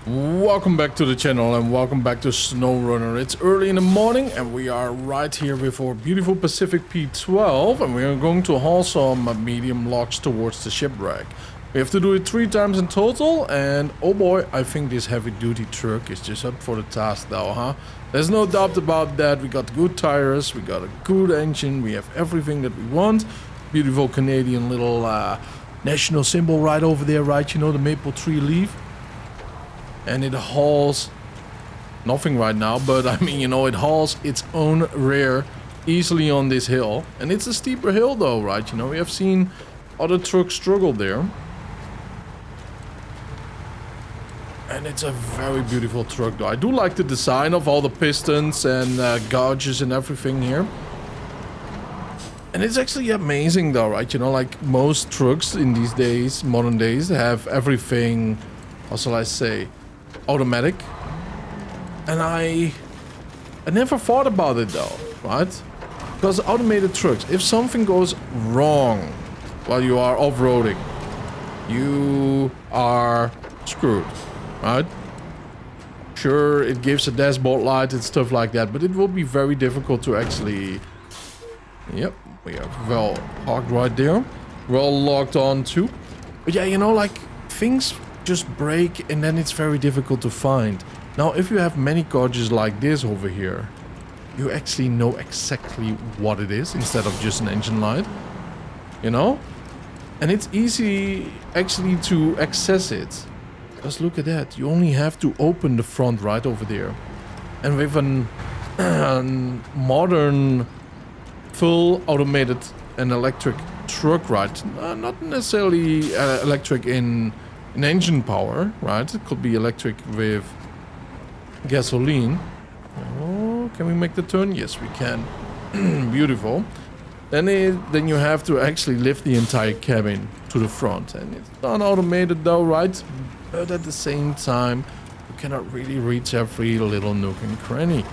Welcome back to the channel and welcome back to SnowRunner. It's early in the morning and we are right here with our beautiful Pacific P12 and we are going to haul some medium logs towards the shipwreck. We have to do it 3 times in total and oh boy, I think this heavy duty truck is just up for the task though, huh? There's no doubt about that. We got good tires, we got a good engine, we have everything that we want. Beautiful Canadian little national symbol right over there, right? You know, the maple tree leaf. And it hauls nothing right now, but I mean, you know, it hauls its own rear easily on this hill. And it's a steeper hill though, right? You know, we have seen other trucks struggle there. And it's a very beautiful truck though. I do like the design of all the pistons and gouges and everything here. And it's actually amazing though, right? You know, like most trucks in these days, modern days, have everything, how shall I say, automatic. And I never thought about it though, right? Because automated trucks, if something goes wrong while you are off-roading, you are screwed, right? Sure, it gives a dashboard light and stuff like that, but it will be very difficult to actually... Yep, we are well parked right there. Well logged on too. But yeah, you know, like things just break and then it's very difficult to find. Now, if you have many gauges like this over here, you actually know exactly what it is instead of just an engine light, you know? And it's easy actually to access it. Just look at that. You only have to open the front right over there. And with a modern full automated and electric truck, right? Not necessarily electric in engine power, right? It could be electric with gasoline. Oh, can we make the turn? Yes, we can. Beautiful. Then you have to actually lift the entire cabin to the front, and it's not automated though, right? But at the same time, you cannot really reach every little nook and cranny.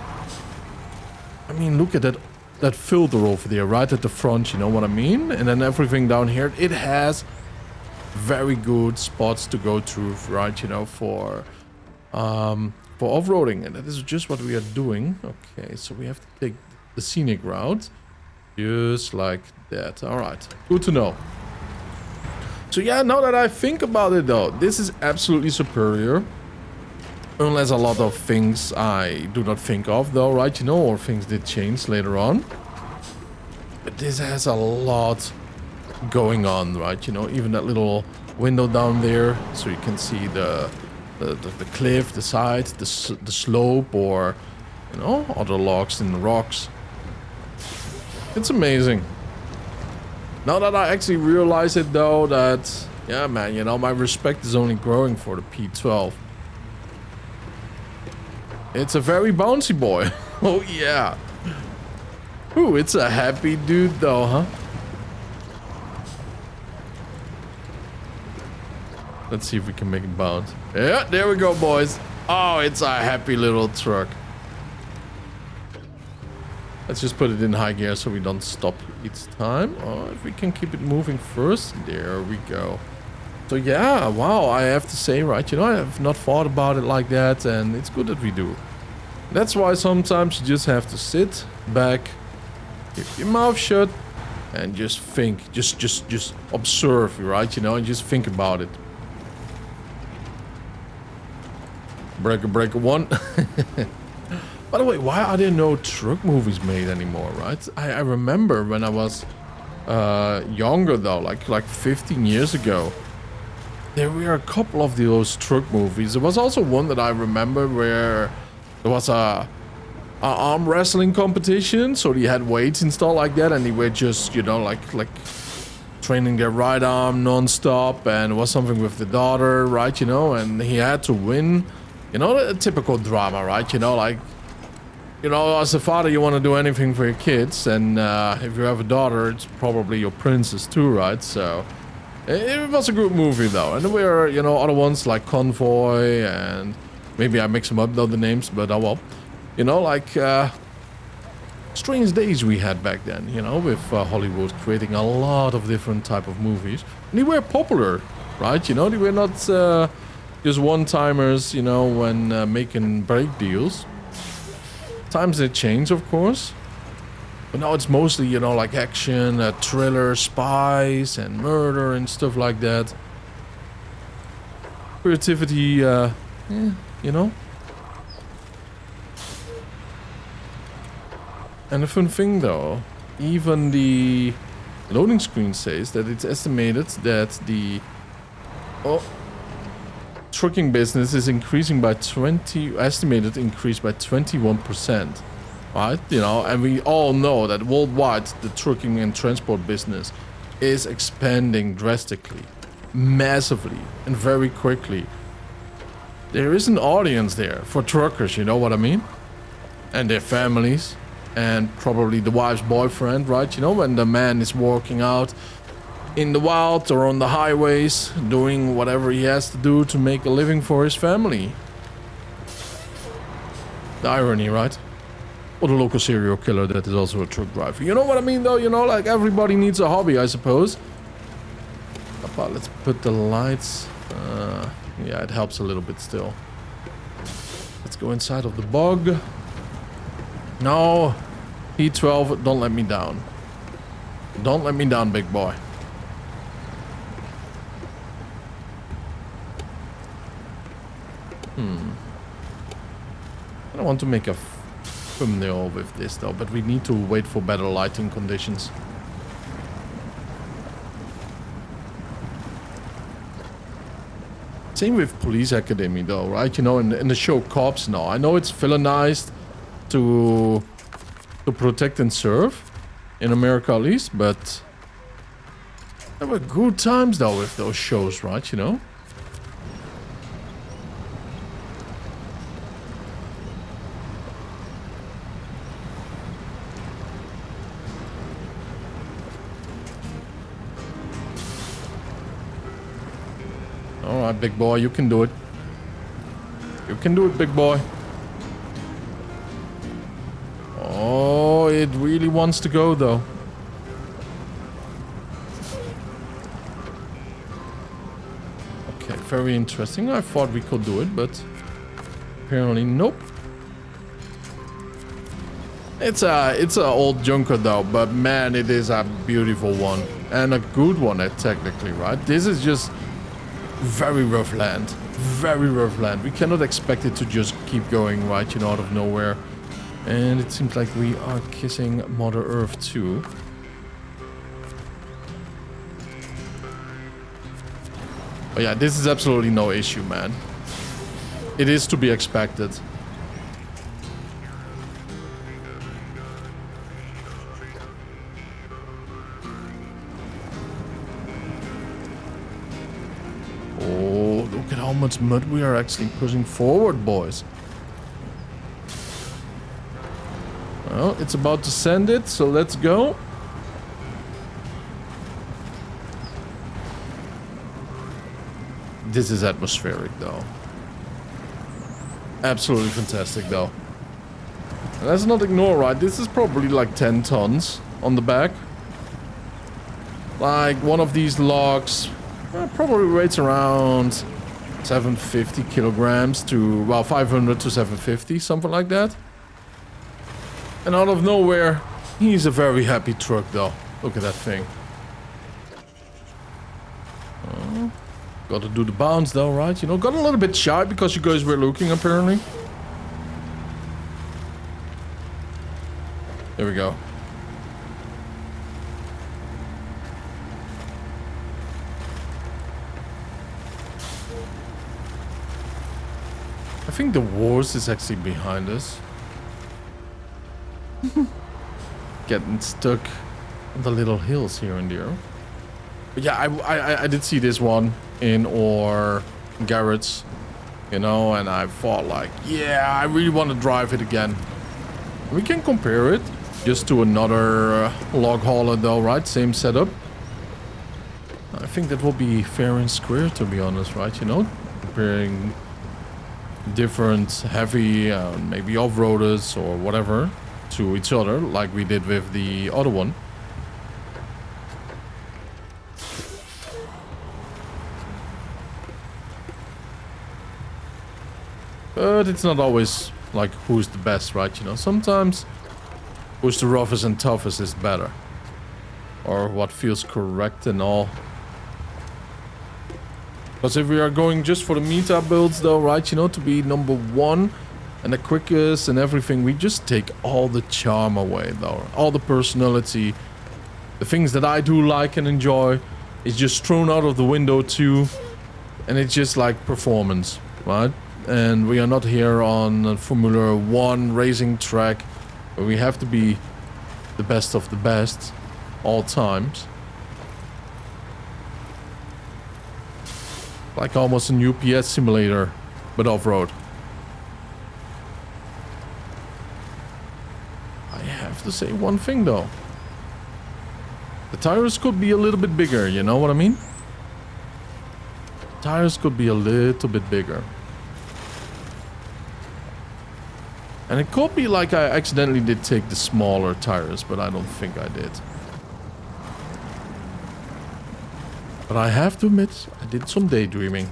I mean, look at that filter over there, right at the front. You know what I mean? And then everything down here, it has very good spots to go through, right? You know, for off-roading, and that is just what we are doing. Okay, so we have to take the scenic route, just like that. All right, good to know. So yeah, now that I think about it, though, this is absolutely superior. Unless a lot of things I do not think of, though, right? You know, or things did change later on. But this has a lot going on, right? You know, even that little window down there, so you can see the cliff, the side, the slope, or you know, other logs in the rocks. It's amazing. Now that I actually realize it though, that yeah, man, you know, my respect is only growing for the P12. It's a very bouncy boy. Oh yeah. Ooh, it's a happy dude though, huh? Let's see if we can make it bounce. Yeah, there we go, boys. Oh, it's a happy little truck. Let's just put it in high gear so we don't stop each time. Oh, if we can keep it moving first. There we go. So yeah, wow, I have to say, right, you know, I have not thought about it like that, and it's good that we do. That's why sometimes you just have to sit back, keep your mouth shut, and just think, just observe, right, you know, and just think about it. Breaker one. By the way, why are there no truck movies made anymore, right? I remember when I was younger though, like 15 years ago, there were a couple of those truck movies. There was also one that I remember where there was a arm wrestling competition, so they had weights and stuff like that, and they were just, you know, like training their right arm non-stop, and it was something with the daughter, right, you know, and he had to win. You know, a typical drama, right? You know, like, you know, as a father, you want to do anything for your kids, and if you have a daughter, it's probably your princess too, right? So it was a good movie though. And there were, you know, other ones like Convoy, and maybe I mix them up though, the names, but oh well. You know, like strange days we had back then, you know, with Hollywood creating a lot of different type of movies. And they were popular, right? You know, they were not just one-timers, you know, when making brake deals. Times they change, of course. But now it's mostly, you know, like action, thriller, spies, and murder and stuff like that. Creativity, yeah, you know. And the fun thing, though, even the loading screen says that it's estimated that the trucking business is increasing by estimated increase by 21%. Right, you know, and we all know that worldwide the trucking and transport business is expanding drastically, massively, and very quickly. There is an audience there for truckers, you know what I mean? And their families, and probably the wife's boyfriend, right? You know, when the man is walking out in the wild or on the highways, doing whatever he has to do to make a living for his family. The irony, right? Or the local serial killer that is also a truck driver. You know what I mean, though? You know, like everybody needs a hobby, I suppose. But let's put the lights. Yeah, it helps a little bit still. Let's go inside of the bog. No. P12, don't let me down. Don't let me down, big boy. I don't want to make a thumbnail with this though, but we need to wait for better lighting conditions. Same with Police Academy though, right? You know, in the show Cops now. I know it's villainized to protect and serve, in America at least, but there were good times though with those shows, right? You know? Alright, big boy, you can do it. You can do it, big boy. Oh, it really wants to go, though. Okay, very interesting. I thought we could do it, but apparently nope. It's a old junker, though, but man, it is a beautiful one. And a good one, technically, right? This is just very rough land. Very rough land. We cannot expect it to just keep going, right, you know, out of nowhere. And it seems like we are kissing Mother Earth too. But yeah, this is absolutely no issue, man. It is to be expected. Oh, look at how much mud we are actually pushing forward, boys. Well, it's about to send it, so let's go. This is atmospheric, though. Absolutely fantastic, though. And let's not ignore, right? This is probably like 10 tons on the back. Like, one of these logs probably weighs around 750 kilograms to, well, 500 to 750, something like that. And out of nowhere, he's a very happy truck, though. Look at that thing. Oh, got to do the bounce, though, right? You know, got a little bit shy because you guys were looking, apparently. There we go. I think the worst is actually behind us. Getting stuck on the little hills here and there. But yeah, I did see this one in our garage, you know, and I thought like, yeah, I really want to drive it again. We can compare it just to another log hauler though, right? Same setup. I think that will be fair and square, to be honest, right? You know, comparing different heavy, maybe off-roaders or whatever to each other, like we did with the other one. But it's not always like who's the best, right? You know, sometimes who's the roughest and toughest is better. Or what feels correct and all. Because if we are going just for the meta builds though, right, you know, to be number 1 and the quickest and everything, we just take all the charm away though. All the personality, the things that I do like and enjoy is just thrown out of the window too. And it's just like performance, right? And we are not here on a Formula 1 racing track where we have to be the best of the best all times. Like almost an UPS simulator, but off-road. I have to say one thing though. The tires could be a little bit bigger, you know what I mean? Tires could be a little bit bigger. And it could be like I accidentally did take the smaller tires, but I don't think I did. But I have to admit, I did some daydreaming.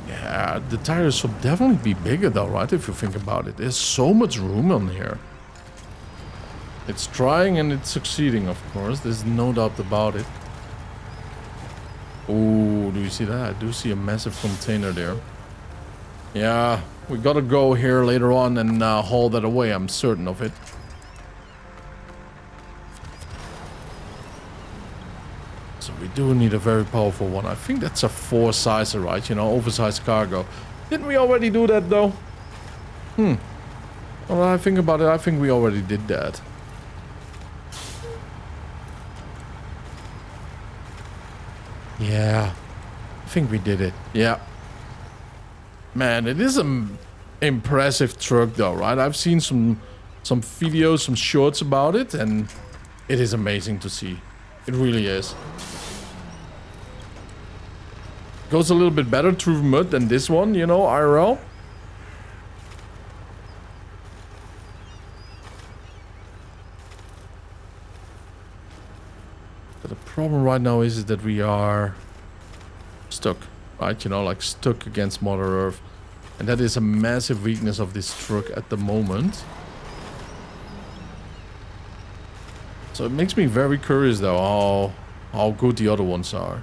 Yeah, the tires should definitely be bigger though, right? If you think about it. There's so much room on here. It's trying and it's succeeding, of course. There's no doubt about it. Oh, do you see that? I do see a massive container there. Yeah, we gotta go here later on and haul that away, I'm certain of it. So we do need a very powerful one. I think that's a 4-sizer, right? You know, oversized cargo. Didn't we already do that, though? Well, I think about it, I think we already did that. Yeah, I think we did it. Yeah. Man, it is an impressive truck though, right? I've seen some videos, some shorts about it, and it is amazing to see. It really is. Goes a little bit better through mud than this one, you know, IRL. But the problem right now is that we are stuck. Right, you know, like stuck against Mother Earth. And that is a massive weakness of this truck at the moment. So it makes me very curious though how good the other ones are.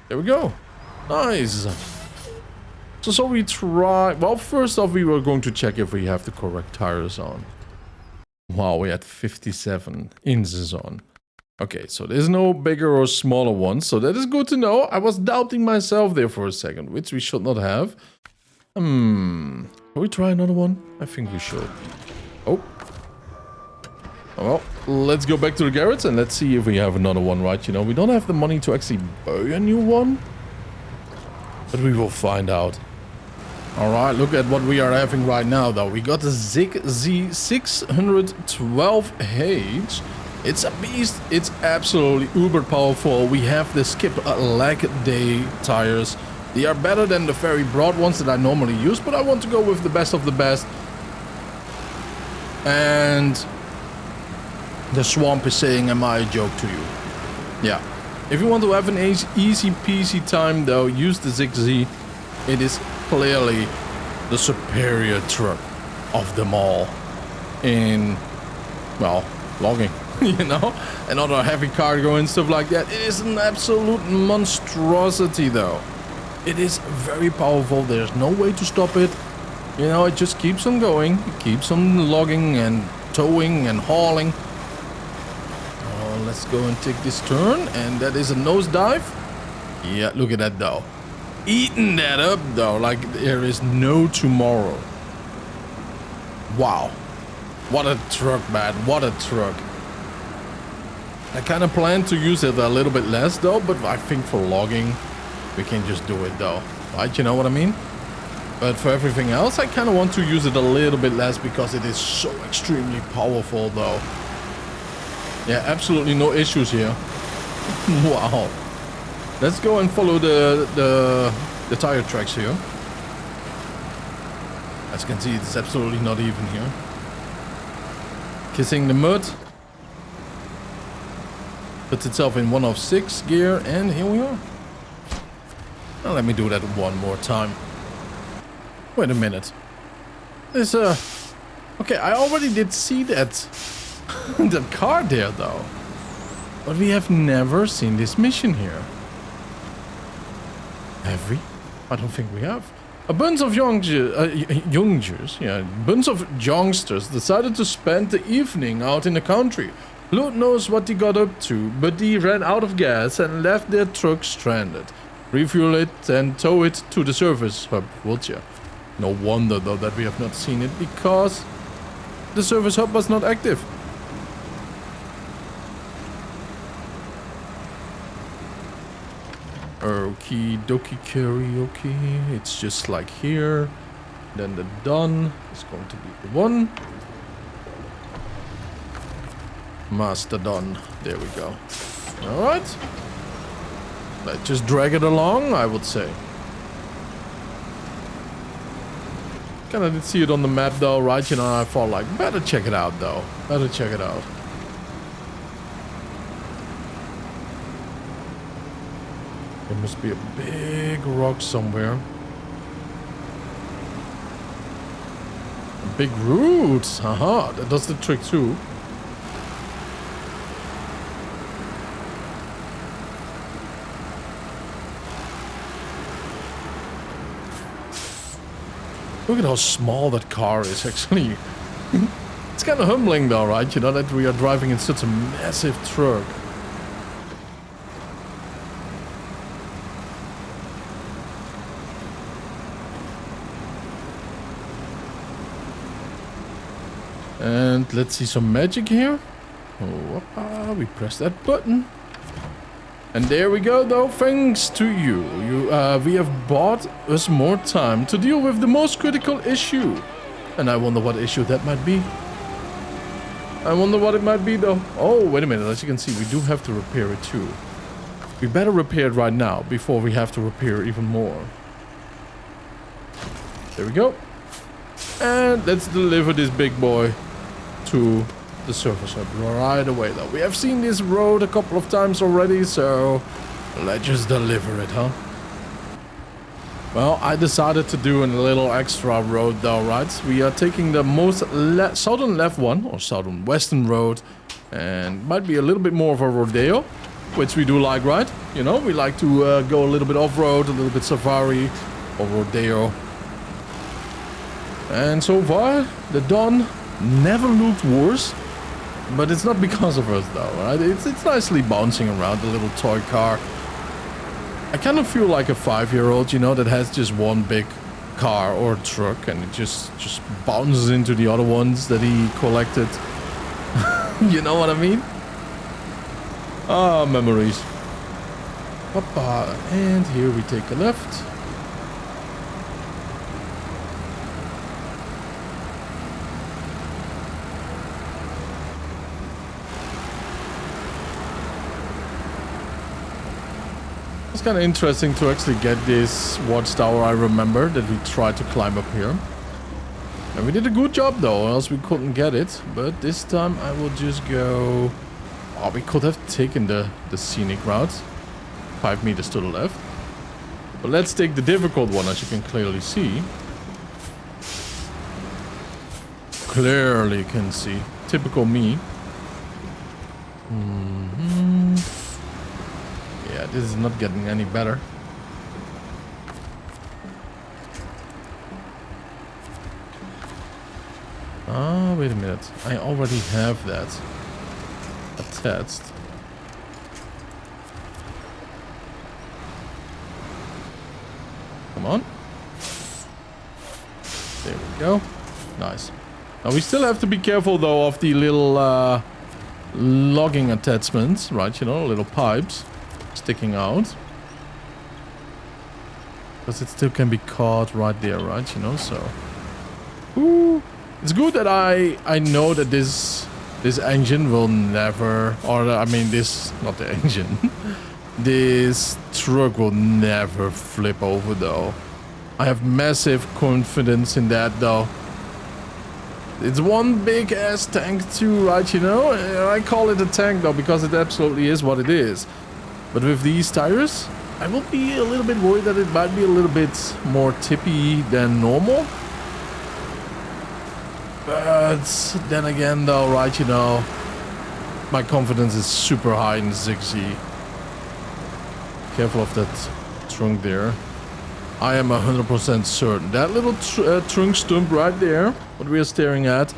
There we go. Nice. So we try... Well, first off we were going to check if we have the correct tires on. Wow, we had 57 inches on. Okay, so there's no bigger or smaller ones, so that is good to know. I was doubting myself there for a second, which we should not have. Can we try another one? I think we should. Oh. Well, let's go back to the garage and let's see if we have another one, right? You know, we don't have the money to actually buy a new one. But we will find out. Alright, look at what we are having right now, though. We got the Zig Z612H. It's a beast. It's absolutely uber powerful. We have the skip leg day tires. They are better than the very broad ones that I normally use, but I want to go with the best of the best. And the swamp is saying, am I a joke to you? Yeah. If you want to have an easy peasy time though, use the Zig Z. It is clearly the superior truck of them all in, well, logging. You know, and other heavy cargo and stuff like that. It is an absolute monstrosity though. It is very powerful. There's no way to stop it. You know, it just keeps on going. It keeps on logging and towing and hauling. Oh, let's go and take this turn. And that is a nosedive. Yeah, look at that though. Eating that up though, like there is no tomorrow. Wow. What a truck, man. What a truck. I kind of plan to use it a little bit less though, but I think for logging, we can just do it though, right? You know what I mean? But for everything else, I kind of want to use it a little bit less because it is so extremely powerful though. Yeah, absolutely no issues here. Wow. Let's go and follow the tire tracks here. As you can see, it's absolutely not even here. Kissing the mud. Puts itself in 1 of 6 gear, and here we are. Now let me do that one more time. Wait a minute. There's a... Okay, I already did see that... that car there, though. But we have never seen this mission here. Have we? I don't think we have. A bunch of youngsters decided to spend the evening out in the country. Lord knows what they got up to, but they ran out of gas and left their truck stranded. Refuel it and tow it to the service hub, would ya? No wonder though that we have not seen it, because the service hub was not active. Okie dokie karaoke. It's just like here. Then the done is going to be the 1. Master done. There we go. Alright. Let's just drag it along, I would say. Kinda did see it on the map though, right? You know, I thought like, better check it out though. Better check it out. There must be a big rock somewhere. A big root. Haha, that does the trick too. Look at how small that car is, actually. It's kind of humbling though, right? You know, that we are driving in such a massive truck. And let's see some magic here. Oh, we press that button. And there we go though, thanks to you. We have bought us more time to deal with the most critical issue. And I wonder what issue that might be. I wonder what it might be though. Oh, wait a minute, as you can see, we do have to repair it too. We better repair it right now before we have to repair even more. There we go. And let's deliver this big boy to the service hub right away though. We have seen this road a couple of times already, so let's just deliver it, huh? Well, I decided to do a little extra road though, right? We are taking the most southern left one, or southern western road, and might be a little bit more of a rodeo, which we do like, right? You know, we like to go a little bit off-road, a little bit safari, or rodeo. And so far, the Dawn never looked worse. But it's not because of us though, right? It's nicely bouncing around, the little toy car. I kind of feel like a 5-year-old, you know, that has just one big car or truck and it just bounces into the other ones that he collected. You know what I mean? Ah, memories. Papa, and here we take a left. It's kind of interesting to actually get this watchtower. I remember that we tried to climb up here. And we did a good job though, or else we couldn't get it. But this time I will just go... Oh, we could have taken the scenic route. 5 meters to the left. But let's take the difficult one, as you can clearly see. Clearly can see. Typical me. Yeah, this is not getting any better. Ah, wait a minute. I already have that attached. Come on. There we go. Nice. Now we still have to be careful though of the little logging attachments, right? You know, little pipes sticking out. Because it still can be caught right there, right? You know, so... Ooh. It's good that I know that this engine will never... Or, I mean, this... Not the engine. This truck will never flip over, though. I have massive confidence in that, though. It's one big ass tank too, right? You know, I call it a tank though because it absolutely is what it is. But with these tires, I will be a little bit worried that it might be a little bit more tippy than normal. But then again though, right, you know, my confidence is super high in 6Z. Careful of that trunk there. I am 100% certain. That little trunk stump right there, what we are staring at,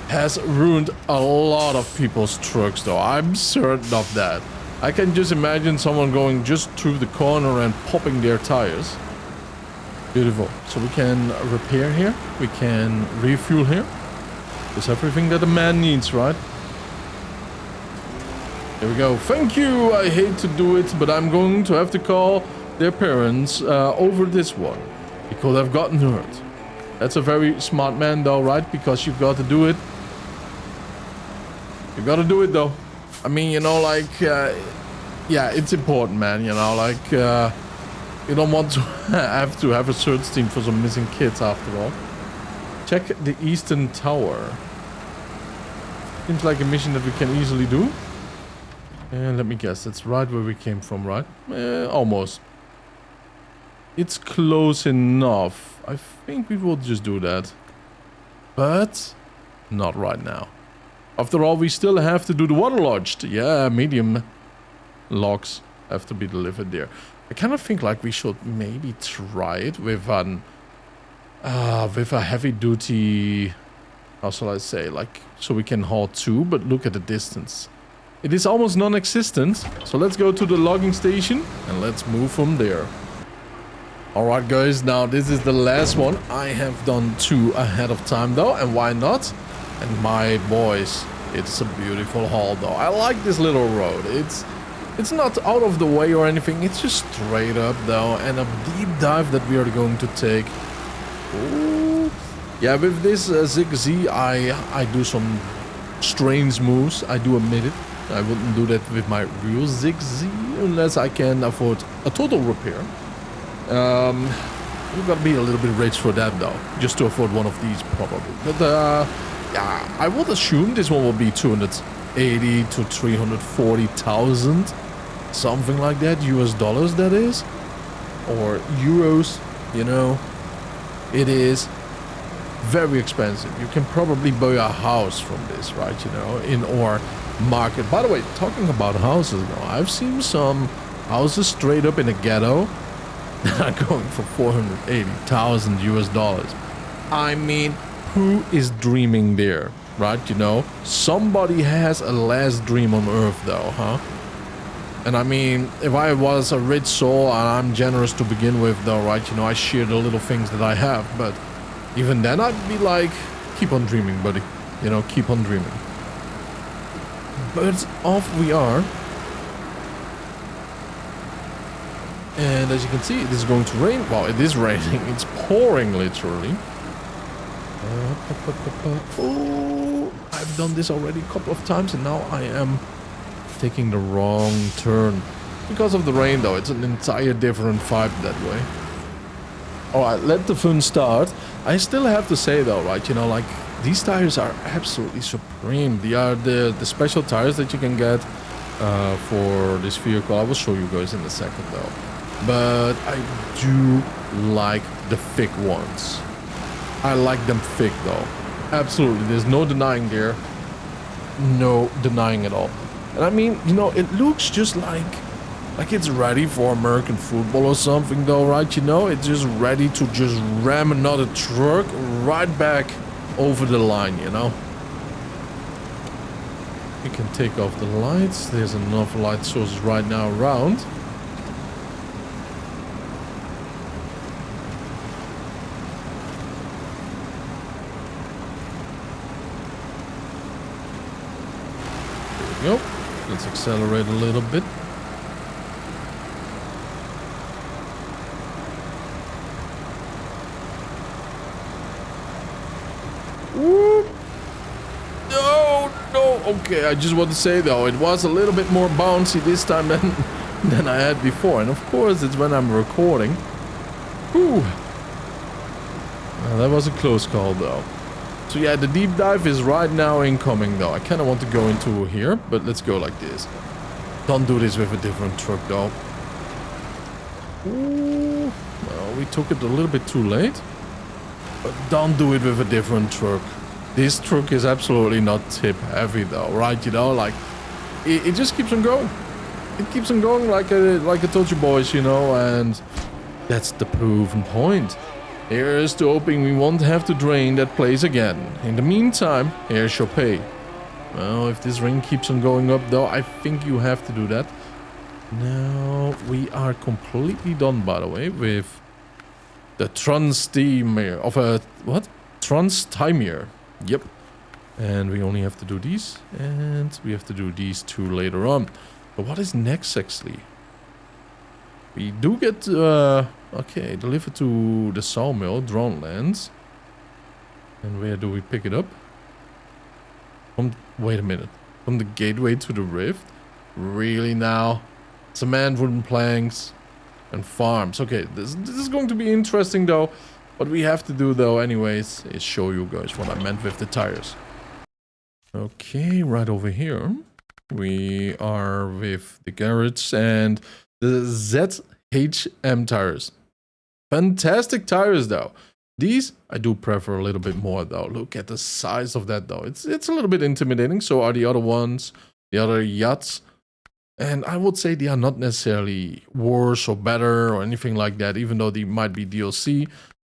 has ruined a lot of people's trucks though. I'm certain of that. I can just imagine someone going just through the corner and popping their tires. Beautiful. So we can repair here. We can refuel here. There's everything that a man needs, right? Here we go. Thank you. I hate to do it, but I'm going to have to call their parents over this one. He could have gotten hurt. That's a very smart man though, right? Because you've got to do it. You got to do it though. I mean, you know, like, yeah, it's important, man. You know, like, you don't want to have a search team for some missing kids after all. Check the Eastern Tower. Seems like a mission that we can easily do. And let me guess, that's right where we came from, right? Almost. It's close enough. I think we will just do that. But not right now. After all, we still have to do the waterlogged. Yeah, medium logs have to be delivered there. I kind of think like we should maybe try it with a heavy duty, how shall I say, like, so we can haul 2, but look at the distance. It is almost non-existent. So let's go to the logging station and let's move from there. Alright guys, now this is the last one. I have done 2 ahead of time though, and why not? And my boys, it's a beautiful haul though. I like this little road. It's not out of the way or anything. It's just straight up though, and a deep dive that we are going to take. Ooh. Yeah, with this ZigZ, I do some strange moves. I do admit it. I wouldn't do that with my real ZigZ unless I can afford a total repair. You've got to be a little bit rich for that though, just to afford one of these probably. But yeah, I would assume this one will be 280 to 340,000, something like that, US dollars that is, or euros. You know, it is very expensive. You can probably buy a house from this, right? You know, in our market. By the way, talking about houses though, I've seen some houses straight up in the ghetto that are going for 480,000 US dollars. I mean, who is dreaming there, right? You know, somebody has a last dream on earth though, huh? And I mean, if I was a rich soul and I'm generous to begin with though, right? You know, I share the little things that I have, but even then I'd be like, keep on dreaming, buddy. You know, keep on dreaming. But off we are. And as you can see, it is going to rain. Well, it is raining. It's pouring, literally. Oh, I've done this already a couple of times, and now I am taking the wrong turn. Because of the rain, though, it's an entire different vibe that way. Alright, let the fun start. I still have to say, though, right, you know, like, these tires are absolutely supreme. They are the special tires that you can get for this vehicle. I will show you guys in a second, though. But I do like the thick ones. I like them thick though. Absolutely. There's no denying there. No denying at all. And I mean, you know, it looks just like it's ready for American football or something though, right? You know, it's just ready to just ram another truck right back over the line, you know. You can take off the lights. There's enough light sources right now around. Yep. Let's accelerate a little bit. Whoop. No. Okay, I just want to say though, it was a little bit more bouncy this time than I had before. And of course, it's when I'm recording. Whew. Well, that was a close call though. So yeah, the deep dive is right now incoming though. I kind of want to go into here, but let's go like this. Don't do this with a different truck though. Ooh, well, we took it a little bit too late. But don't do it with a different truck. This truck is absolutely not tip heavy though, right? You know, like, it just keeps on going. It keeps on going like I told you boys, you know, and that's the proven point. Here's to hoping we won't have to drain that place again. In the meantime, here's your pay. Well, if this ring keeps on going up though, I think you have to do that. Now, we are completely done, by the way, with the Transtymir of a... what? Transtymir. Yep. And we only have to do these, and we have to do these two later on. But what is next, actually? We do get... okay, delivered to the sawmill, Dronelands. And where do we pick it up? Wait a minute. From the gateway to the rift? Really now? Cement, wooden planks, and farms. Okay, this is going to be interesting though. What we have to do though anyways is show you guys what I meant with the tires. Okay, right over here. We are with the garage and the ZHM tires. Fantastic tires though. These I do prefer a little bit more though. Look at the size of that though. It's a little bit intimidating. So are the other ones, the other yachts. And I would say they are not necessarily worse or better or anything like that, even though they might be DLC.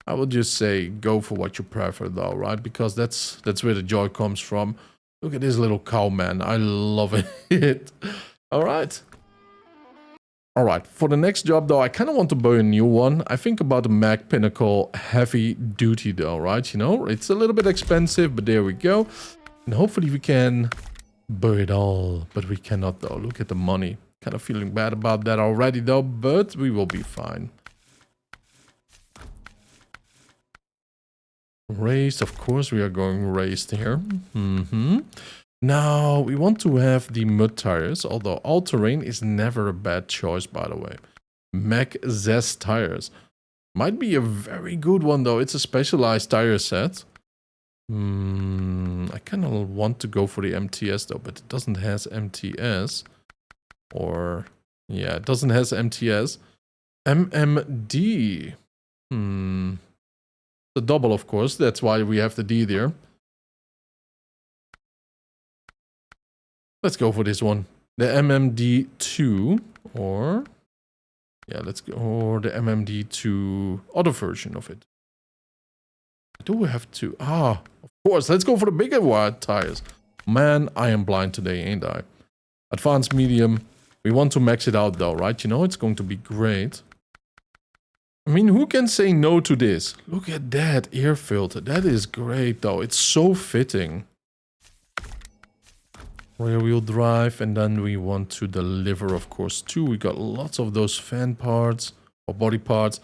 I would just say go for what you prefer though, right? Because that's where the joy comes from. Look at this little cow, man. I love it. All right. All right. For the next job though, I kind of want to buy a new one. I think about the Mag Pinnacle Heavy Duty though, right? You know, it's a little bit expensive, but there we go. And hopefully we can... buy it all, but we cannot though. Look at the money. Kind of feeling bad about that already though, but we will be fine. Raised, of course we are going raised here. Now we want to have the mud tires, although all-terrain is never a bad choice, by the way. Mac Zest tires might be a very good one though. It's a specialized tire set. I kind of want to go for the MTS though, but it doesn't has MTS. Or, yeah, it doesn't has MTS. MMD. The double, of course. That's why we have the D there. Let's go for this one. The MMD2. Or, yeah, let's go. Or the MMD2 other version of it. Do we have to? Ah, of course. Let's go for the bigger wide tires. Man, I am blind today, ain't I? Advanced medium. We want to max it out though, right? You know, it's going to be great. I mean, who can say no to this? Look at that air filter. That is great though. It's so fitting. Rear wheel drive. And then we want to deliver, of course, too. We got lots of those fan parts or body parts.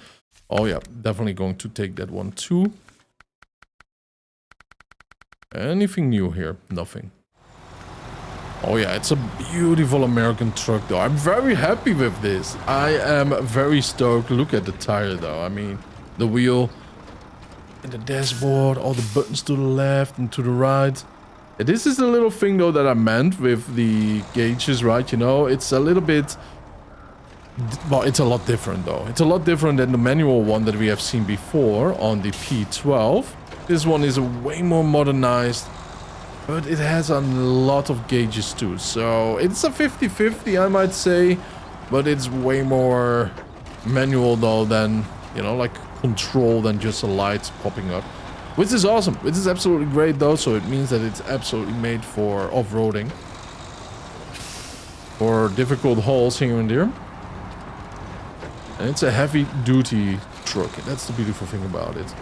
Oh yeah, definitely going to take that one too. Anything new here? Nothing. Oh yeah, it's a beautiful American truck though. I'm very happy with this. I am very stoked. Look at the tire though. I mean, the wheel and the dashboard, all the buttons to the left and to the right. This is the little thing though that I meant with the gauges, right? You know, it's a little bit... well, it's a lot different though. It's a lot different than the manual one that we have seen before on the P12. This one is way more modernized, but it has a lot of gauges too. So it's a 50-50, I might say, but it's way more manual though than, you know, like control than just a light popping up. Which is awesome. Which is absolutely great though. So it means that it's absolutely made for off-roading. For difficult hauls here and there. And it's a heavy-duty truck. That's the beautiful thing about it.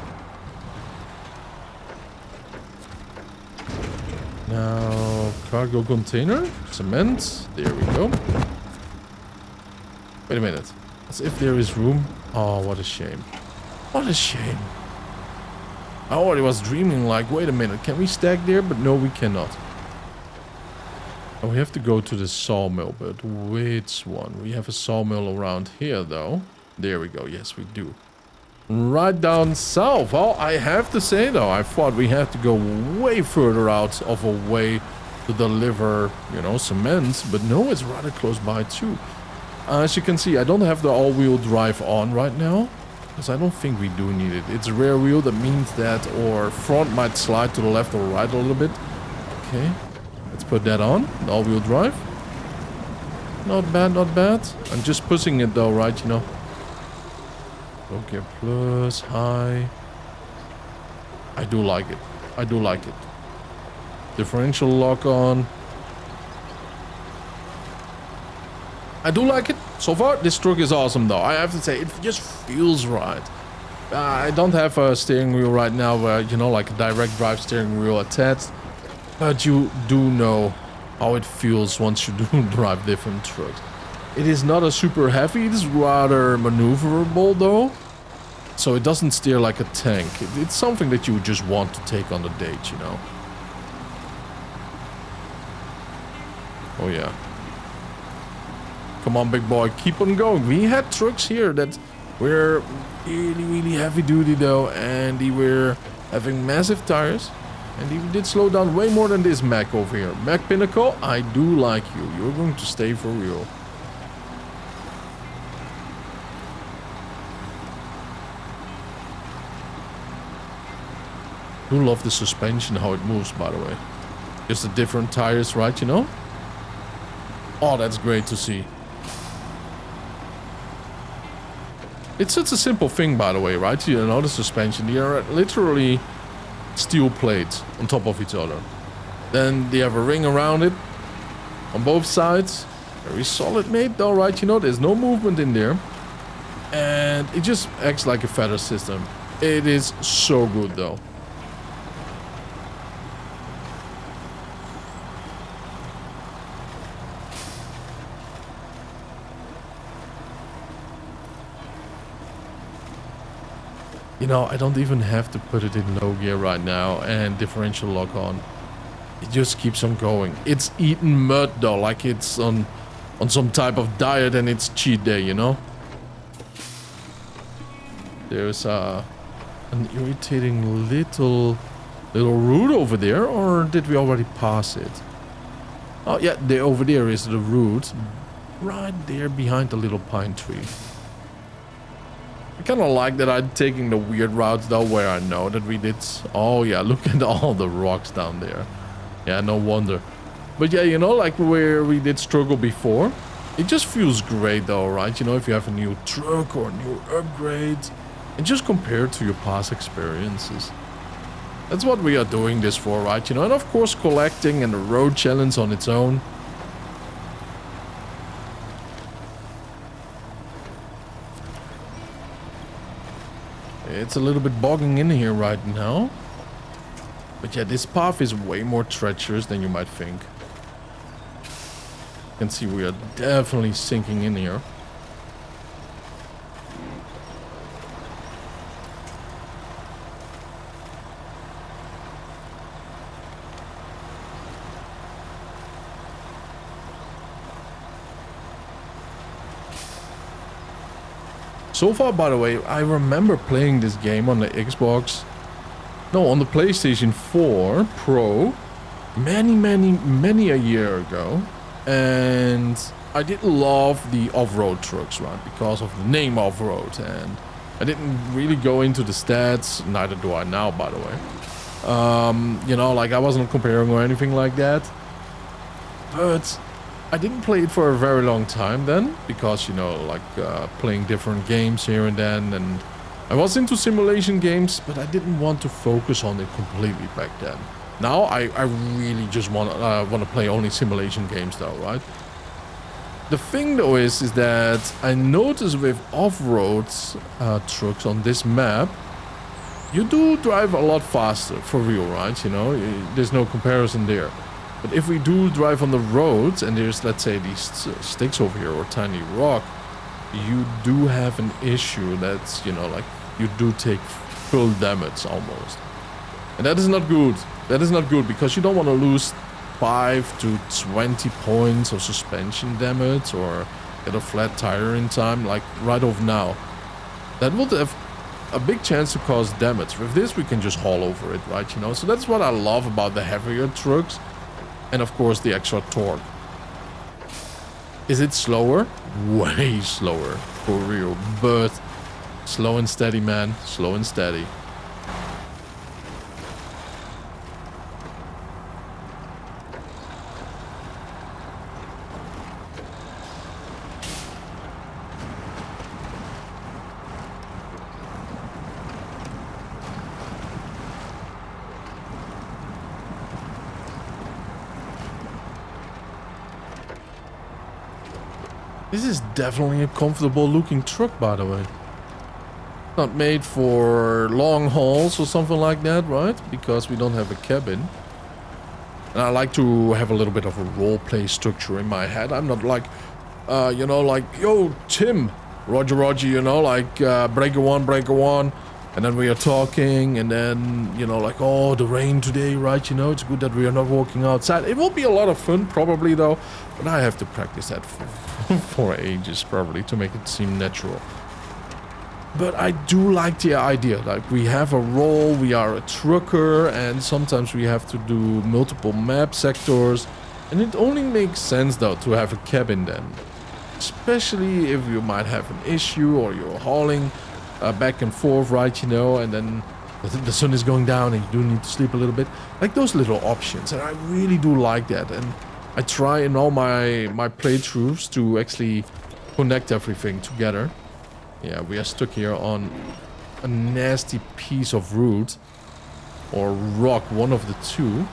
Now, cargo container, cement, there we go. Wait a minute, as if there is room. Oh, what a shame. What a shame. I already was dreaming like, wait a minute, can we stack there? But no, we cannot. And we have to go to the sawmill, but which one? We have a sawmill around here though. There we go, yes we do. right down south. Well, I have to say though, I thought we had to go way further out of a way to deliver, you know, cement, but no, it's rather close by too. As you can see, I don't have the all-wheel drive on right now, because I don't think we do need it. It's rear wheel, that means that our front might slide to the left or right a little bit. Okay, let's put that on, the all-wheel drive. Not bad, not bad. I'm just pushing it though, right, you know. Okay, plus, high. I do like it. I do like it. Differential lock on. I do like it. So far, this truck is awesome though. I have to say, it just feels right. I don't have a steering wheel right now where, you know, like a direct drive steering wheel attached. But you do know how it feels once you do drive different trucks. It is not a super heavy, it is rather maneuverable though. So it doesn't steer like a tank. It's something that you just want to take on the date, you know. Oh yeah. Come on, big boy, keep on going. We had trucks here that were really heavy duty though, and they were having massive tires. And he did slow down way more than this Mac over here. Mac Pinnacle, I do like you. You're going to stay for real. Do love the suspension, how it moves, by the way. Just the different tires, right, you know? Oh, that's great to see. It's such a simple thing, by the way, right? You know, the suspension. They are literally steel plates on top of each other. Then they have a ring around it on both sides. Very solid made though, right? You know, there's no movement in there. And it just acts like a feather system. It is so good though. You know, I don't even have to put it in low gear right now and differential lock on. It just keeps on going. It's eating mud though, like it's on some type of diet and it's cheat day, you know? There's an irritating little root over there, or did we already pass it? Oh yeah, over there is the root. Right there behind the little pine tree. I kind of like that I'm taking the weird routes though, where I know that we did. Oh yeah, look at all the rocks down there. Yeah, no wonder. But yeah, you know, like where we did struggle before, it just feels great though, right? You know, if you have a new truck or a new upgrade, and just compare it to your past experiences. That's what we are doing this for, right? You know, and of course collecting and the road challenge on its own. It's a little bit bogging in here right now. But yeah, this path is way more treacherous than you might think. You can see we are definitely sinking in here. So far, by the way, I remember playing this game on the Xbox. No, on the PlayStation 4 Pro. Many a year ago. And I did love the off-road trucks, right? Because of the name off-road. And I didn't really go into the stats. Neither do I now, by the way. You know, like I wasn't comparing or anything like that. But I didn't play it for a very long time then, because, you know, like playing different games here and then, and I was into simulation games, but I didn't want to focus on it completely back then. Now I really just want to play only simulation games though, right? The thing though is that I noticed with off-road trucks on this map, you do drive a lot faster, for real, right? You know, there's no comparison there. But if we do drive on the roads and there's, let's say, these sticks over here or tiny rock, you do have an issue that's, you know, like you do take full damage almost. And that is not good. That is not good because you don't want to lose 5 to 20 points of suspension damage or get a flat tire in time, like right off now. That would have a big chance to cause damage. With this, we can just haul over it, right? You know, so that's what I love about the heavier trucks. And of course, the extra torque. Is it slower? Way slower, for real. But slow and steady, man. Slow and steady. This is definitely a comfortable looking truck, by the way. Not made for long hauls or something like that, right? Because we don't have a cabin. And I like to have a little bit of a roleplay structure in my head. I'm not like, you know, like, yo, Tim, Roger, you know, like, breaker one. And then we are talking, and then, you know, like, oh, the rain today, right? You know, it's good that we are not walking outside. It will be a lot of fun, probably, though. But I have to practice that for ages, probably, to make it seem natural. But I do like the idea. Like, we have a role, we are a trucker, and sometimes we have to do multiple map sectors. And it only makes sense, though, to have a cabin then. Especially if you might have an issue or you're hauling back and forth, right, you know, and then the sun is going down and you do need to sleep a little bit. Like those little options, and I really do like that. And I try in all my playthroughs to actually connect everything together. Yeah, we are stuck here on a nasty piece of root or rock, one of the two.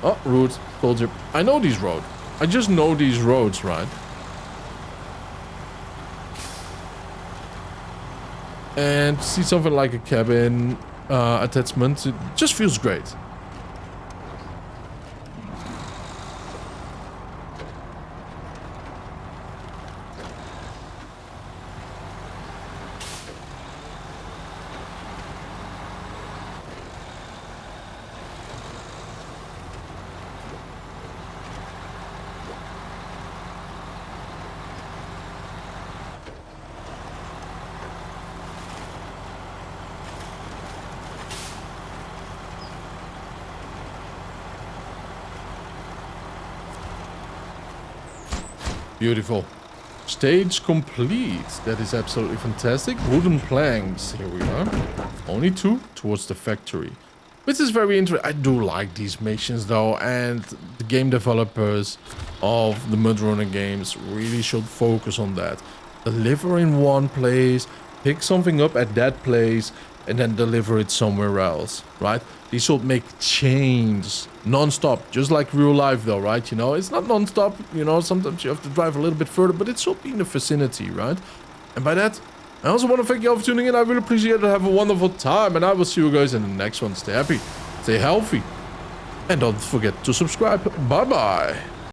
Oh, root, told you. I know these roads. I just know these roads, right? And to see something like a cabin attachment, it just feels great. Beautiful. Stage complete. That is absolutely fantastic. Wooden planks. Here we are. Only 2 towards the factory. Which is very interesting. I do like these missions though. And the game developers of the MudRunner games really should focus on that. Deliver in one place. Pick something up at that place. And then deliver it somewhere else. Right? These should make chains non-stop, just like real life though, right? You know, it's not non-stop, you know, sometimes you have to drive a little bit further, but it should be in the vicinity, right? And by that, I also want to thank you all for tuning in. I really appreciate it. Have a wonderful time, and I will see you guys in the next one. Stay happy, stay healthy, and don't forget to subscribe. Bye-bye.